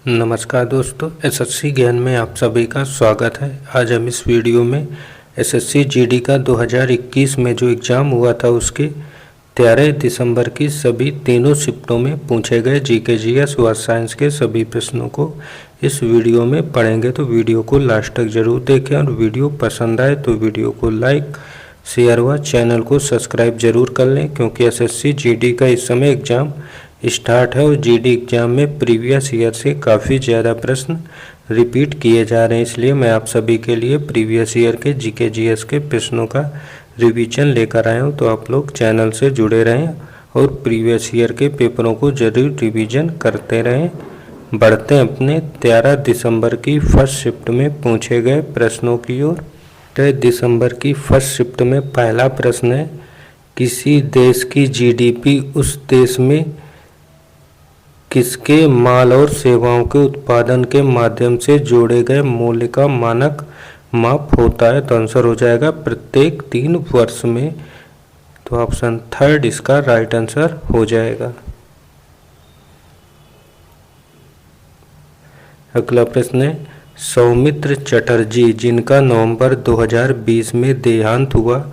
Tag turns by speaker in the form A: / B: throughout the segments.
A: नमस्कार दोस्तों, एसएससी ज्ञान में आप सभी का स्वागत है। आज हम इस वीडियो में एसएससी जीडी का 2021 में जो एग्ज़ाम हुआ था उसके 13 दिसंबर की सभी तीनों शिफ्टों में पूछे गए जीके जीएस व साइंस के सभी प्रश्नों को इस वीडियो में पढ़ेंगे। तो वीडियो को लास्ट तक जरूर देखें और वीडियो पसंद आए तो वीडियो को लाइक शेयर व चैनल को सब्सक्राइब जरूर कर लें, क्योंकि एसएससी जीडी का इस समय एग्ज़ाम स्टार्ट है और जीडी एग्ज़ाम में प्रीवियस ईयर से काफ़ी ज़्यादा प्रश्न रिपीट किए जा रहे हैं। इसलिए मैं आप सभी के लिए प्रीवियस ईयर के जीके जीएस के प्रश्नों का रिवीजन लेकर आया हूँ। तो आप लोग चैनल से जुड़े रहें और प्रीवियस ईयर के पेपरों को जरूर रिवीजन करते रहें। बढ़ते हैं अपने 13 दिसंबर की फर्स्ट शिफ्ट में पूछे गए प्रश्नों की ओर। 13 दिसंबर की फर्स्ट शिफ्ट में पहला प्रश्न है, किसी देश की जीडीपी उस देश में किसके माल और सेवाओं के उत्पादन के माध्यम से जोड़े गए मूल्य का मानक माप होता है। तो आंसर हो जाएगा प्रत्येक 3 वर्ष में। तो ऑप्शन थर्ड इसका राइट आंसर हो जाएगा। अगला प्रश्न है, सौमित्र चटर्जी जिनका नवंबर 2020 में देहांत हुआ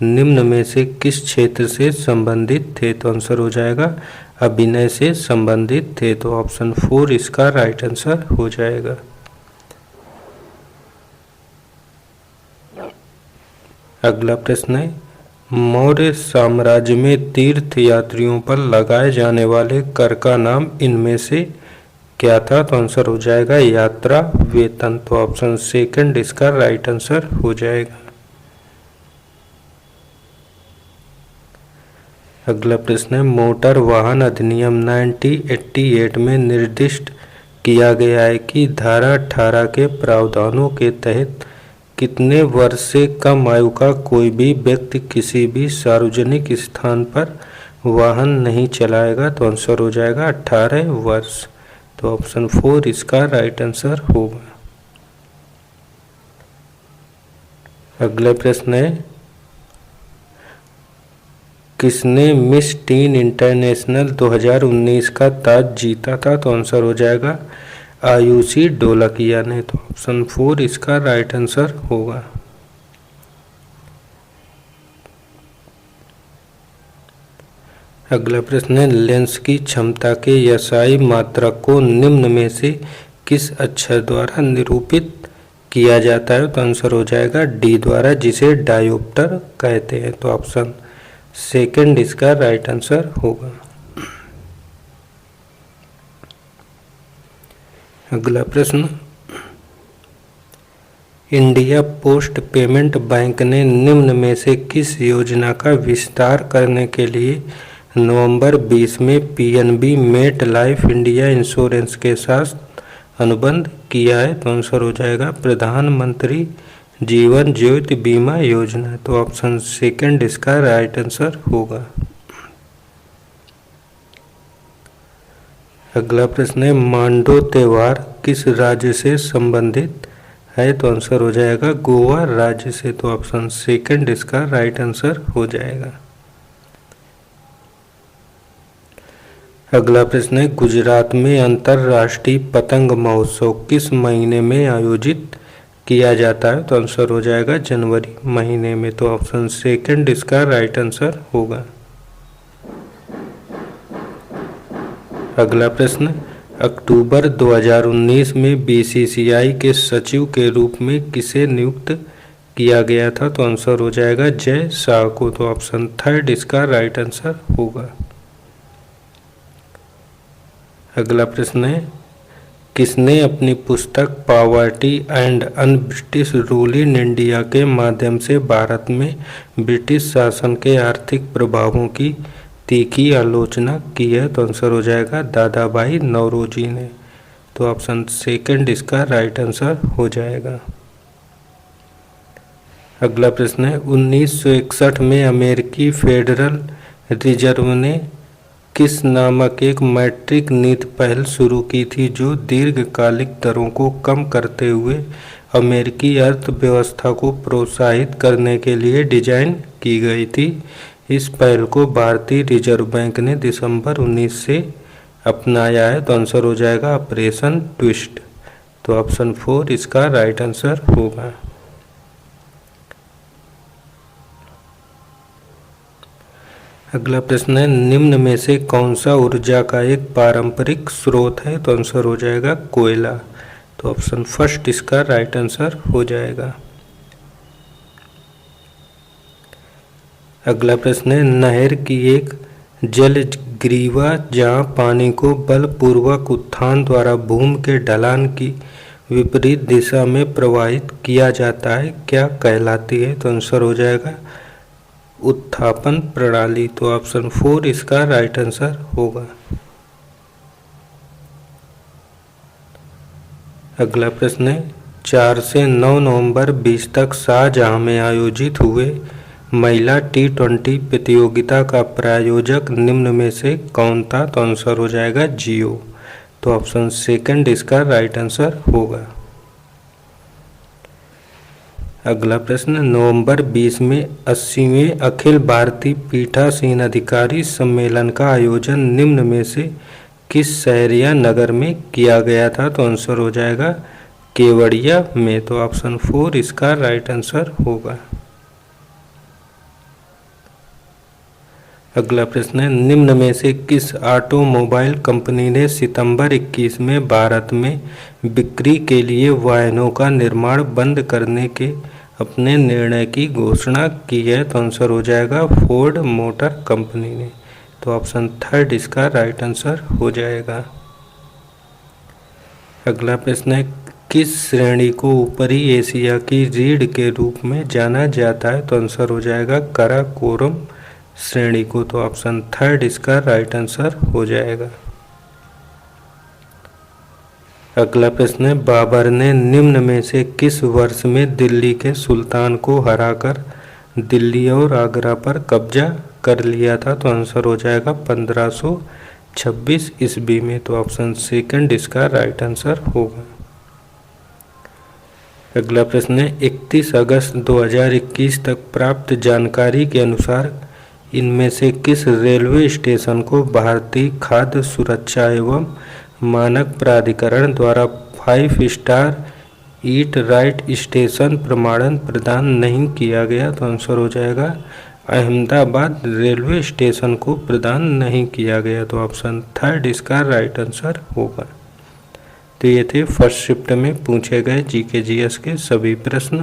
A: निम्न में से किस क्षेत्र से संबंधित थे। तो आंसर हो जाएगा अभिनय से संबंधित थे। तो ऑप्शन 4 इसका राइट आंसर हो जाएगा। अगला प्रश्न है, मौर्य साम्राज्य में तीर्थ यात्रियों पर लगाए जाने वाले कर का नाम इनमें से क्या था। तो आंसर हो जाएगा यात्रा वेतन। तो ऑप्शन सेकंड इसका राइट आंसर हो जाएगा। अगला प्रश्न है, मोटर वाहन अधिनियम 1988 में निर्दिष्ट किया गया है कि धारा 18 के प्रावधानों के तहत कितने वर्ष से कम आयु का कोई भी व्यक्ति किसी भी सार्वजनिक स्थान पर वाहन नहीं चलाएगा। तो आंसर हो जाएगा 18 वर्ष। तो ऑप्शन 4 इसका राइट आंसर होगा। अगला प्रश्न है, किसने मिस टीन इंटरनेशनल 2019 का ताज जीता था। तो आंसर हो जाएगा आयुषी ढोलकिया ने। तो ऑप्शन 4 इसका राइट आंसर होगा। अगला प्रश्न है, लेंस की क्षमता के यसाई मात्रक को निम्न में से किस अक्षर द्वारा निरूपित किया जाता है। तो आंसर हो जाएगा डी द्वारा, जिसे डायोप्टर कहते हैं। तो ऑप्शन सेकंड इसका राइट आंसर होगा। अगला प्रश्न, इंडिया पोस्ट पेमेंट बैंक ने निम्न में से किस योजना का विस्तार करने के लिए नवंबर 20 में PNB MetLife India insurance के साथ अनुबंध किया है। तो आंसर हो जाएगा प्रधानमंत्री जीवन ज्योति बीमा योजना। तो ऑप्शन सेकंड इसका राइट आंसर होगा। अगला प्रश्न है, मांडो त्योहार किस राज्य से संबंधित है। तो आंसर हो जाएगा गोवा राज्य से। तो ऑप्शन सेकंड इसका राइट आंसर हो जाएगा। अगला प्रश्न है, गुजरात में अंतर्राष्ट्रीय पतंग महोत्सव किस महीने में आयोजित किया जाता है। तो आंसर हो जाएगा जनवरी महीने में। तो ऑप्शन सेकंड इसका राइट आंसर होगा। अगला प्रश्न, अक्टूबर 2019 में बीसीसीआई के सचिव के रूप में किसे नियुक्त किया गया था। तो आंसर हो जाएगा जय शाह को। तो ऑप्शन थर्ड इसका राइट आंसर होगा। अगला प्रश्न है, किसने अपनी पुस्तक poverty and un British rule in India के माध्यम से भारत में ब्रिटिश शासन के आर्थिक प्रभावों की तीखी आलोचना की है। तो आंसर हो जाएगा दादा भाई नौरोजी ने। तो ऑप्शन सेकंड इसका राइट आंसर हो जाएगा। अगला प्रश्न है, 1961 में अमेरिकी फेडरल रिजर्व ने किस नामक एक मौद्रिक नीति पहल शुरू की थी जो दीर्घकालिक दरों को कम करते हुए अमेरिकी अर्थव्यवस्था को प्रोत्साहित करने के लिए डिजाइन की गई थी। इस पहल को भारतीय रिजर्व बैंक ने दिसंबर 19 से अपनाया है, तो आंसर हो जाएगा ऑपरेशन ट्विस्ट। तो ऑप्शन 4 इसका राइट आंसर होगा। अगला प्रश्न है, निम्न में से कौन सा ऊर्जा का एक पारंपरिक स्रोत है? तो आंसर हो जाएगा कोयला। तो ऑप्शन फर्स्ट इसका राइट आंसर हो जाएगा। अगला प्रश्न है, नहर की एक जलग्रीवा जहाँ पानी को बलपूर्वक उत्थान द्वारा भूमि के ढलान की विपरीत दिशा में प्रवाहित किया जाता है, क्या कहलाती है? तो आंसर हो जाएगा उत्थापन प्रणाली। तो ऑप्शन 4 इसका राइट आंसर होगा। अगला प्रश्न है, 4 से 9 नवंबर 20 तक शाहजहां में आयोजित हुए महिला T20 प्रतियोगिता का प्रायोजक निम्न में से कौन था? तो आंसर हो जाएगा जियो। तो ऑप्शन सेकंड इसका राइट आंसर होगा। अगला प्रश्न, नवंबर 20 में 80वें अखिल भारतीय पीठासीन अधिकारी सम्मेलन का आयोजन निम्न में से किस शहर या नगर में किया गया था? तो आंसर हो जाएगा केवड़िया में। तो ऑप्शन 4 इसका राइट आंसर होगा। अगला प्रश्न है, निम्न में से किस ऑटोमोबाइल कंपनी ने सितंबर 21 में भारत में बिक्री के लिए वाहनों का निर्माण बंद करने के अपने निर्णय की घोषणा की है? तो आंसर हो जाएगा फोर्ड मोटर कंपनी ने। तो ऑप्शन थर्ड इसका राइट आंसर हो जाएगा। अगला प्रश्न है, किस श्रेणी को ऊपरी एशिया की रीढ़ के रूप में जाना जाता है? तो आंसर हो जाएगा काराकोरम श्रेणी को। तो ऑप्शन थर्ड इसका राइट आंसर हो जाएगा। अगला प्रश्न है, बाबर ने निम्न में से किस वर्ष में दिल्ली के सुल्तान को हराकर दिल्ली और आगरा पर कब्जा कर लिया था? तो आंसर हो जाएगा 1526 ईस्वी में। तो ऑप्शन सेकंड इसका राइट आंसर होगा। अगला प्रश्न है, 31 अगस्त 2021 तक प्राप्त जानकारी के अनुसार इनमें से किस रेलवे स्टेशन को भारतीय खाद्य सुरक्षा एवं मानक प्राधिकरण द्वारा 5 स्टार ईट राइट स्टेशन प्रमाणन प्रदान नहीं किया गया? तो आंसर हो जाएगा अहमदाबाद रेलवे स्टेशन को प्रदान नहीं किया गया। तो ऑप्शन थर्ड इसका राइट आंसर होगा। तो ये थे फर्स्ट शिफ्ट में पूछे गए जीके जीएस के सभी प्रश्न।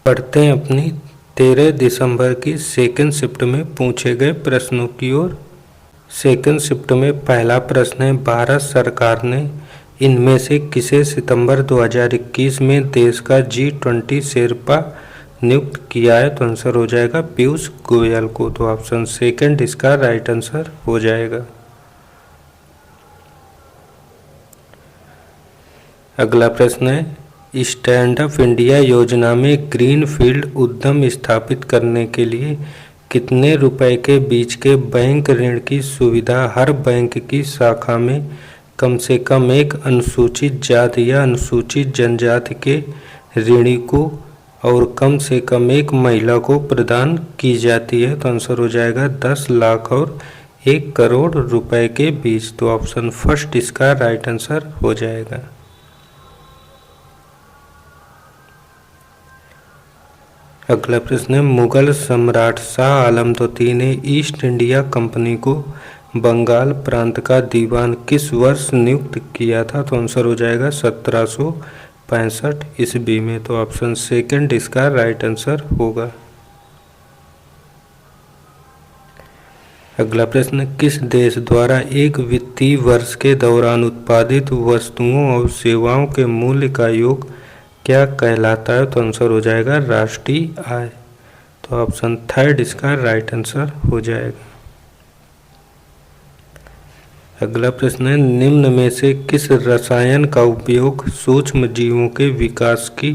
A: पढ़ते हैं अपनी 13 दिसंबर की सेकंड शिफ्ट में पूछे गए प्रश्नों की ओर। सेकंड शिफ्ट में पहला प्रश्न है, भारत सरकार ने इनमें से किसे सितंबर 2021 में देश का G20 शेरपा नियुक्त किया है? तो आंसर हो जाएगा पीयूष गोयल को। तो ऑप्शन सेकंड इसका राइट आंसर हो जाएगा। अगला प्रश्न है, स्टैंड अप इंडिया योजना में ग्रीन फील्ड उद्यम स्थापित करने के लिए कितने रुपए के बीच के बैंक ऋण की सुविधा हर बैंक की शाखा में कम से कम एक अनुसूचित जाति या अनुसूचित जनजाति के ऋणी को और कम से कम एक महिला को प्रदान की जाती है? तो आंसर हो जाएगा 10 लाख और 1 करोड़ रुपए के बीच। तो ऑप्शन फर्स्ट इसका राइट आंसर हो जाएगा। अगला प्रश्न है, मुगल सम्राट शाह आलम द्वितीय ने ईस्ट इंडिया कंपनी को बंगाल प्रांत का दीवान किस वर्ष नियुक्त किया था? तो आंसर हो जाएगा 1765 ईस्वी में। तो ऑप्शन सेकंड इसका राइट आंसर होगा। अगला प्रश्न, किस देश द्वारा एक वित्तीय वर्ष के दौरान उत्पादित वस्तुओं और सेवाओं के मूल्य का योग क्या कहलाता है? तो आंसर हो जाएगा राष्ट्रीय आय। तो ऑप्शन थर्ड इसका राइट आंसर हो जाएगा। अगला प्रश्न है, निम्न में से किस रसायन का उपयोग सूक्ष्म जीवों के विकास की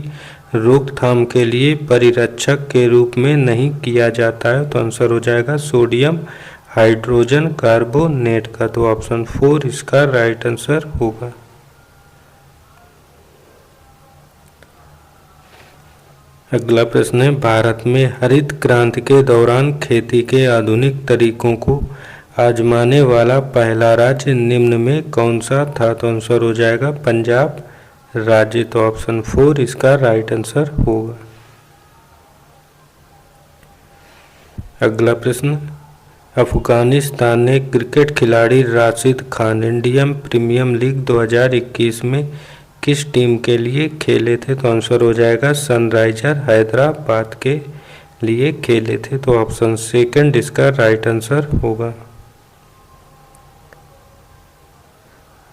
A: रोकथाम के लिए परिरक्षक के रूप में नहीं किया जाता है? तो आंसर हो जाएगा सोडियम हाइड्रोजन कार्बोनेट का। तो ऑप्शन 4 इसका राइट आंसर होगा। अगला प्रश्न है, भारत में हरित क्रांति के दौरान खेती के आधुनिक तरीकों को आजमाने वाला पहला राज्य निम्न में कौन सा था? तो आंसर हो जाएगा पंजाब राज्य। तो ऑप्शन 4 इसका राइट आंसर होगा। अगला प्रश्न, अफगानिस्तान ने क्रिकेट खिलाड़ी Rashid Khan Indian Premier League 2021 में किस टीम के लिए खेले थे? तो आंसर हो जाएगा सनराइजर हैदराबाद के लिए खेले थे। तो ऑप्शन सेकंड इसका राइट आंसर होगा।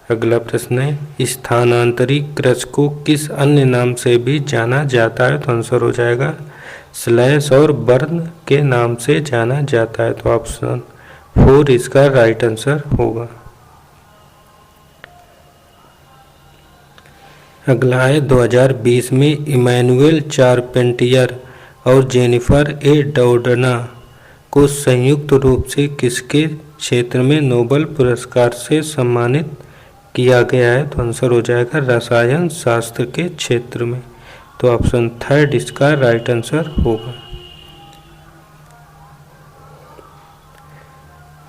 A: अगला प्रश्न है, स्थानांतरी कृषि को किस अन्य नाम से भी जाना जाता है? तो आंसर हो जाएगा स्लैश और बर्न के नाम से जाना जाता है। तो ऑप्शन 4 इसका राइट आंसर होगा। अगला है, 2020 में इमैनुअल चारपेंटियर और जेनिफर ए डोडना को संयुक्त रूप से किसके क्षेत्र में नोबेल पुरस्कार से सम्मानित किया गया है? तो आंसर हो जाएगा रसायन शास्त्र के क्षेत्र में। तो ऑप्शन 3 इसका राइट आंसर होगा।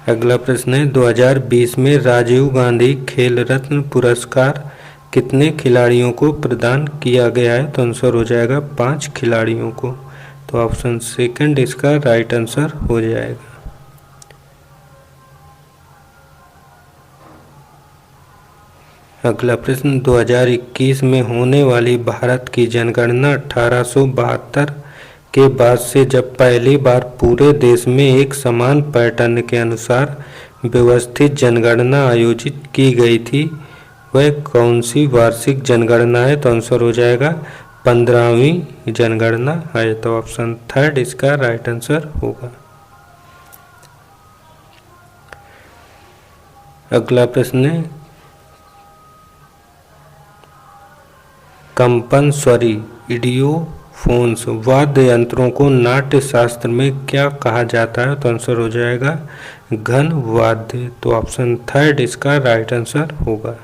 A: अगला प्रश्न है, 2020 में राजीव गांधी खेल रत्न पुरस्कार कितने खिलाड़ियों को प्रदान किया गया है? तो आंसर हो जाएगा 5 खिलाड़ियों को। तो ऑप्शन सेकंड इसका राइट आंसर हो जाएगा। अगला प्रश्न, 2021 में होने वाली भारत की जनगणना 1872 के बाद से जब पहली बार पूरे देश में एक समान पैटर्न के अनुसार व्यवस्थित जनगणना आयोजित की गई थी, वह कौन सी वार्षिक जनगणना है? तो आंसर हो जाएगा 15वीं जनगणना है। तो ऑप्शन 3 इसका राइट आंसर होगा। अगला प्रश्न है, कंपन स्वरी इडियोफोन्स वाद्य यंत्रों को नाट्य शास्त्र में क्या कहा जाता है? तो आंसर हो जाएगा घन वाद्य। तो ऑप्शन 3 इसका राइट आंसर होगा।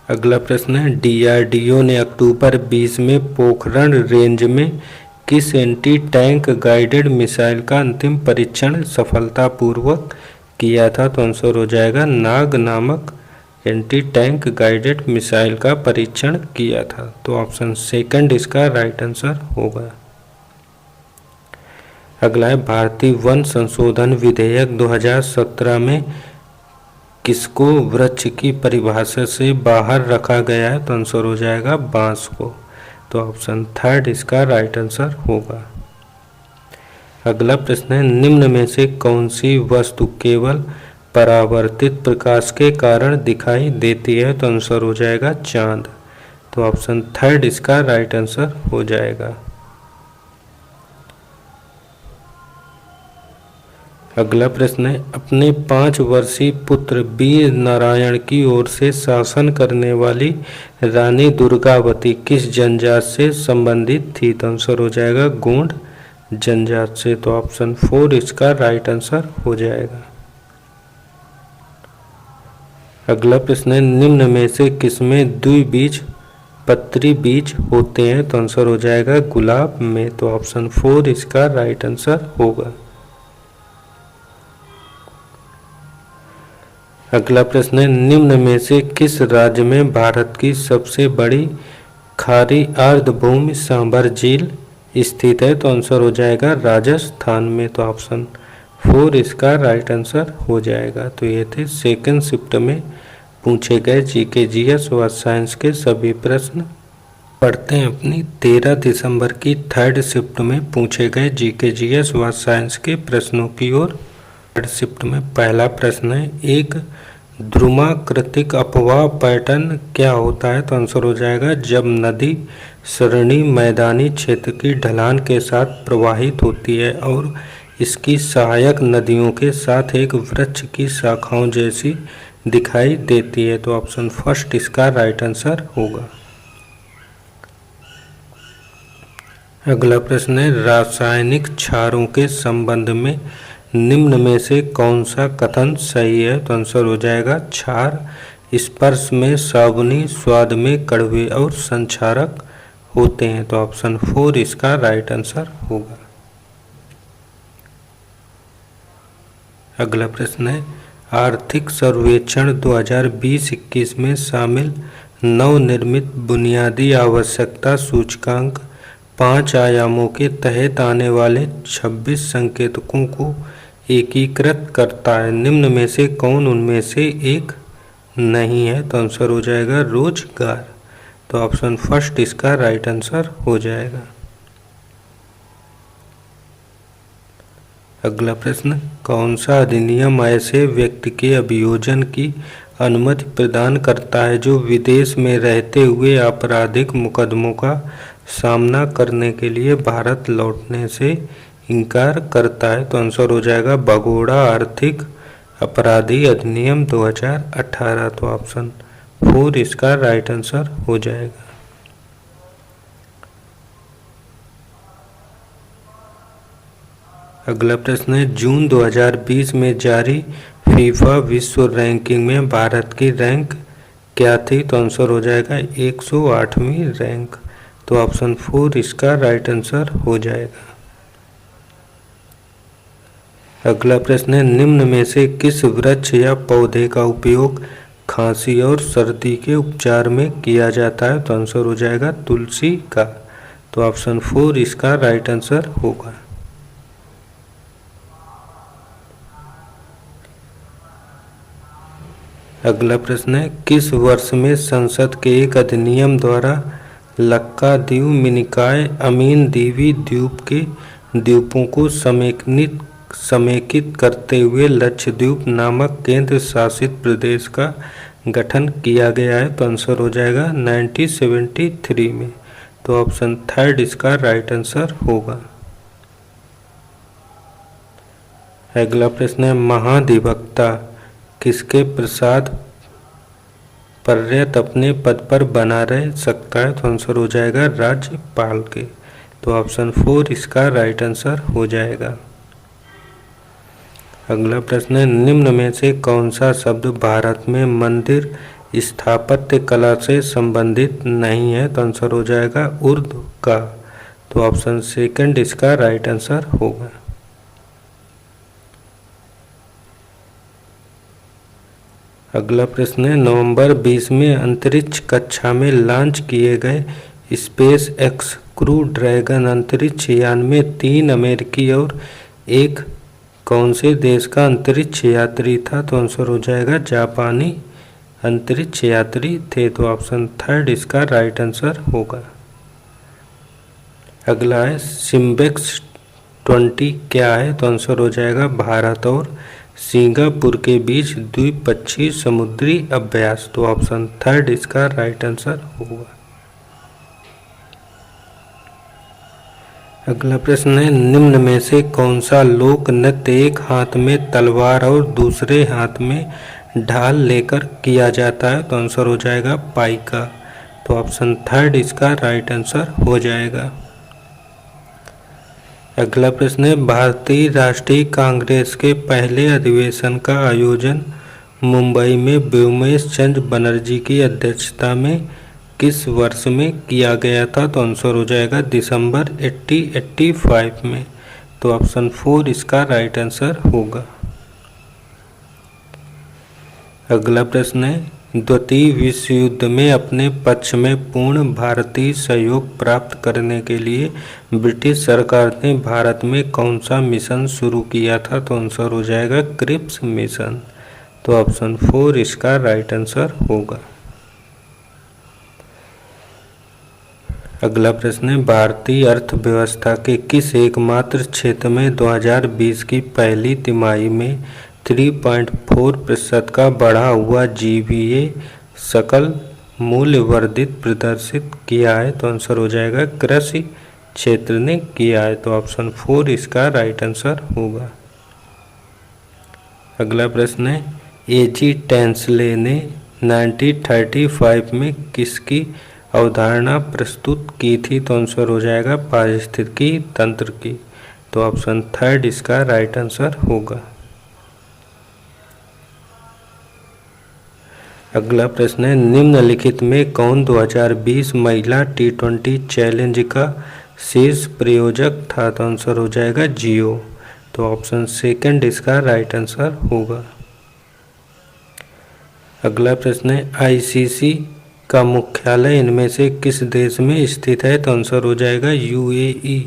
A: अगला प्रश्न है, DRDO ने अक्टूबर 20 में पोखरण रेंज में किस एंटी टैंक गाइडेड मिसाइल का अंतिम परीक्षण सफलतापूर्वक किया था? तो आंसर हो जाएगा नाग नामक एंटी टैंक गाइडेड मिसाइल का परीक्षण किया था। तो ऑप्शन सेकंड इसका राइट आंसर होगा। अगला है, भारतीय वन संशोधन विधेयक 2017 में किसको वृक्ष की परिभाषा से बाहर रखा गया है? तो आंसर हो जाएगा बांस को। तो ऑप्शन 3 इसका राइट आंसर होगा। अगला प्रश्न है, निम्न में से कौन सी वस्तु केवल परावर्तित प्रकाश के कारण दिखाई देती है? तो आंसर हो जाएगा चांद। तो ऑप्शन 3 इसका राइट आंसर हो जाएगा। अगला प्रश्न है, अपने 5 वर्षीय पुत्र वीर नारायण की ओर से शासन करने वाली रानी दुर्गावती किस जनजात से संबंधित थी? तो आंसर हो जाएगा गोंड जनजात से। तो ऑप्शन 4 इसका राइट आंसर हो जाएगा। अगला प्रश्न है, निम्न में से किसमें द्विबीज पत्री बीज होते हैं? तो आंसर हो जाएगा गुलाब में। तो ऑप्शन 4 इसका राइट आंसर होगा। अगला प्रश्न है, निम्न में से किस राज्य में भारत की सबसे बड़ी खारी आर्द्रभूमि सांभर झील स्थित है? तो आंसर हो जाएगा राजस्थान में। तो ऑप्शन 4 इसका राइट आंसर हो जाएगा। तो ये थे सेकंड शिफ्ट में पूछे गए जीके जीएस व साइंस के सभी प्रश्न। पढ़ते हैं अपनी 13 दिसंबर की थर्ड शिफ्ट में पूछे गए जीके जीएस व साइंस के प्रश्नों की ओर। थर्ड शिफ्ट में पहला प्रश्न है, एक ध्रुमाकृतिक अपवाह पैटर्न क्या होता है? तो आंसर हो जाएगा जब नदी सरणी मैदानी क्षेत्र की ढलान के साथ प्रवाहित होती है और इसकी सहायक नदियों के साथ एक वृक्ष की शाखाओं जैसी दिखाई देती है। तो ऑप्शन फर्स्ट इसका राइट आंसर होगा। अगला प्रश्न है, रासायनिक क्षारों के संबंध में निम्न में से कौन सा कथन सही है? तो आंसर हो जाएगा क्षार स्पर्श में साबुनी, स्वाद में कड़वे और संक्षारक होते हैं। तो ऑप्शन 4 इसका राइट आंसर होगा। अगला प्रश्न है, आर्थिक सर्वेक्षण 2020-21 में शामिल नवनिर्मित बुनियादी आवश्यकता सूचकांक 5 आयामों के तहत आने वाले 26 संकेतकों को एकीकृत करता है। निम्न में से कौन उनमें से एक नहीं है? तो आंसर हो जाएगा रोजगार। तो ऑप्शन फर्स्ट इसका राइट आंसर हो जाएगा। अगला प्रश्न, कौन सा अधिनियम ऐसे व्यक्ति के अभियोजन की अनुमति प्रदान करता है जो विदेश में रहते हुए आपराधिक मुकदमों का सामना करने के लिए भारत लौटने से इनकार करता है? तो आंसर हो जाएगा भगोड़ा आर्थिक अपराधी अधिनियम 2018। तो ऑप्शन 4 इसका राइट आंसर हो जाएगा। अगला प्रश्न है, जून 2020 में जारी फीफा विश्व रैंकिंग में भारत की रैंक क्या थी? तो आंसर हो जाएगा 108वीं रैंक। तो ऑप्शन 4 इसका राइट आंसर हो जाएगा। अगला प्रश्न है, निम्न में से किस वृक्ष या पौधे का उपयोग खांसी और सर्दी के उपचार में किया जाता है? तो आंसर हो जाएगा तुलसी का। तो ऑप्शन 4 इसका राइट आंसर होगा। अगला प्रश्न है, किस वर्ष में संसद के एक अधिनियम द्वारा लक्काद्वीप मिनिकॉय अमीन दीवी द्वीप के द्वीपों को समेकित करते हुए लक्षद्वीप नामक केंद्र शासित प्रदेश का गठन किया गया है? तो आंसर हो जाएगा 1973 में। तो ऑप्शन 3 इसका राइट आंसर होगा। अगला प्रश्न है, महाधिवक्ता किसके प्रसाद पर्यत अपने पद पर बना रह सकता है? तो आंसर हो जाएगा राज्यपाल के। तो ऑप्शन 4 इसका राइट आंसर हो जाएगा। अगला प्रश्न है, निम्न में से कौन सा शब्द भारत में मंदिर स्थापत्य कला से संबंधित नहीं है? तो आंसर हो जाएगा उर्दू का। तो ऑप्शन 2 इसका राइट आंसर होगा। अगला प्रश्न है, नवंबर 20 में अंतरिक्ष कक्षा में लॉन्च किए गए स्पेस एक्स क्रू ड्रैगन अंतरिक्ष यान में 3 अमेरिकी और 1 कौन से देश का अंतरिक्ष यात्री था? तो आंसर हो जाएगा जापानी अंतरिक्ष यात्री थे। तो ऑप्शन 3 इसका राइट आंसर होगा। अगला है, सिम्बेक्स 20 क्या है? तो आंसर हो जाएगा भारत और सिंगापुर के बीच द्विपक्षीय समुद्री अभ्यास। तो ऑप्शन 3 इसका राइट आंसर होगा। अगला प्रश्न है, निम्न में से कौन सा लोक नृत्य एक हाथ में तलवार और दूसरे हाथ में ढाल लेकर किया जाता है? तो आंसर हो जाएगा पाइका। तो ऑप्शन 3 इसका राइट आंसर हो जाएगा। अगला प्रश्न है, भारतीय राष्ट्रीय कांग्रेस के पहले अधिवेशन का आयोजन मुंबई में व्योमेश चंद्र बनर्जी की अध्यक्षता में किस वर्ष में किया गया था? तो आंसर हो जाएगा दिसंबर 1885 में। तो ऑप्शन 4 इसका राइट आंसर होगा। अगला प्रश्न है, द्वितीय विश्व युद्ध में अपने पक्ष में पूर्ण भारतीय सहयोग प्राप्त करने के लिए ब्रिटिश सरकार ने भारत में कौन सा मिशन शुरू किया था? तो आंसर हो जाएगा क्रिप्स मिशन। तो ऑप्शन 4 इसका राइट आंसर होगा। अगला प्रश्न है, भारतीय अर्थव्यवस्था के किस एकमात्र क्षेत्र में 2020 की पहली तिमाही में 3.4% का बढ़ा हुआ जीवीए सकल मूल्य वर्धित प्रदर्शित किया है? तो आंसर हो जाएगा कृषि क्षेत्र ने किया है। तो ऑप्शन 4 इसका राइट आंसर होगा। अगला प्रश्न है, एजी टेंसले ने 1935 में किसकी अवधारणा प्रस्तुत की थी? तो आंसर हो जाएगा पारिस्थितिकी तंत्र की। तो ऑप्शन 3 इसका राइट आंसर होगा। अगला प्रश्न है, निम्नलिखित में कौन 2020 महिला T20 चैलेंज का शीर्ष प्रायोजक था? तो आंसर हो जाएगा जियो। तो ऑप्शन सेकंड इसका राइट आंसर होगा। अगला प्रश्न है, आईसीसी का मुख्यालय इनमें से किस देश में स्थित है? तो आंसर हो जाएगा यूएई,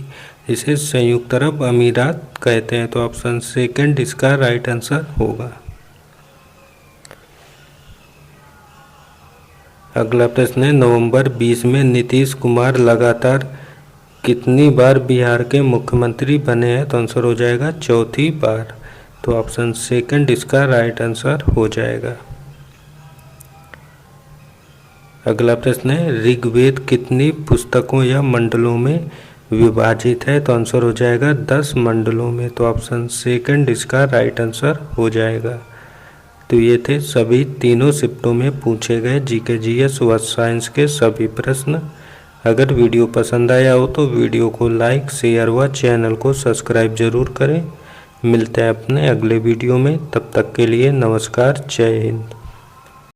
A: जिसे संयुक्त अरब अमीरात कहते हैं। तो ऑप्शन सेकंड इसका राइट आंसर होगा। अगला प्रश्न है, नवंबर 20 में नीतीश कुमार लगातार कितनी बार बिहार के मुख्यमंत्री बने हैं? तो आंसर हो जाएगा चौथी बार। तो ऑप्शन सेकंड इसका राइट आंसर हो जाएगा। अगला प्रश्न है, ऋग्वेद कितनी पुस्तकों या मंडलों में विभाजित है? तो आंसर हो जाएगा 10 मंडलों में। तो ऑप्शन सेकंड इसका राइट आंसर हो जाएगा। तो ये थे सभी तीनों शिफ्टों में पूछे गए जीके जीएस व साइंस के सभी प्रश्न। अगर वीडियो पसंद आया हो तो वीडियो को लाइक, शेयर व चैनल को सब्सक्राइब जरूर करें। मिलते हैं अपने अगले वीडियो में, तब तक के लिए नमस्कार, जय हिंद।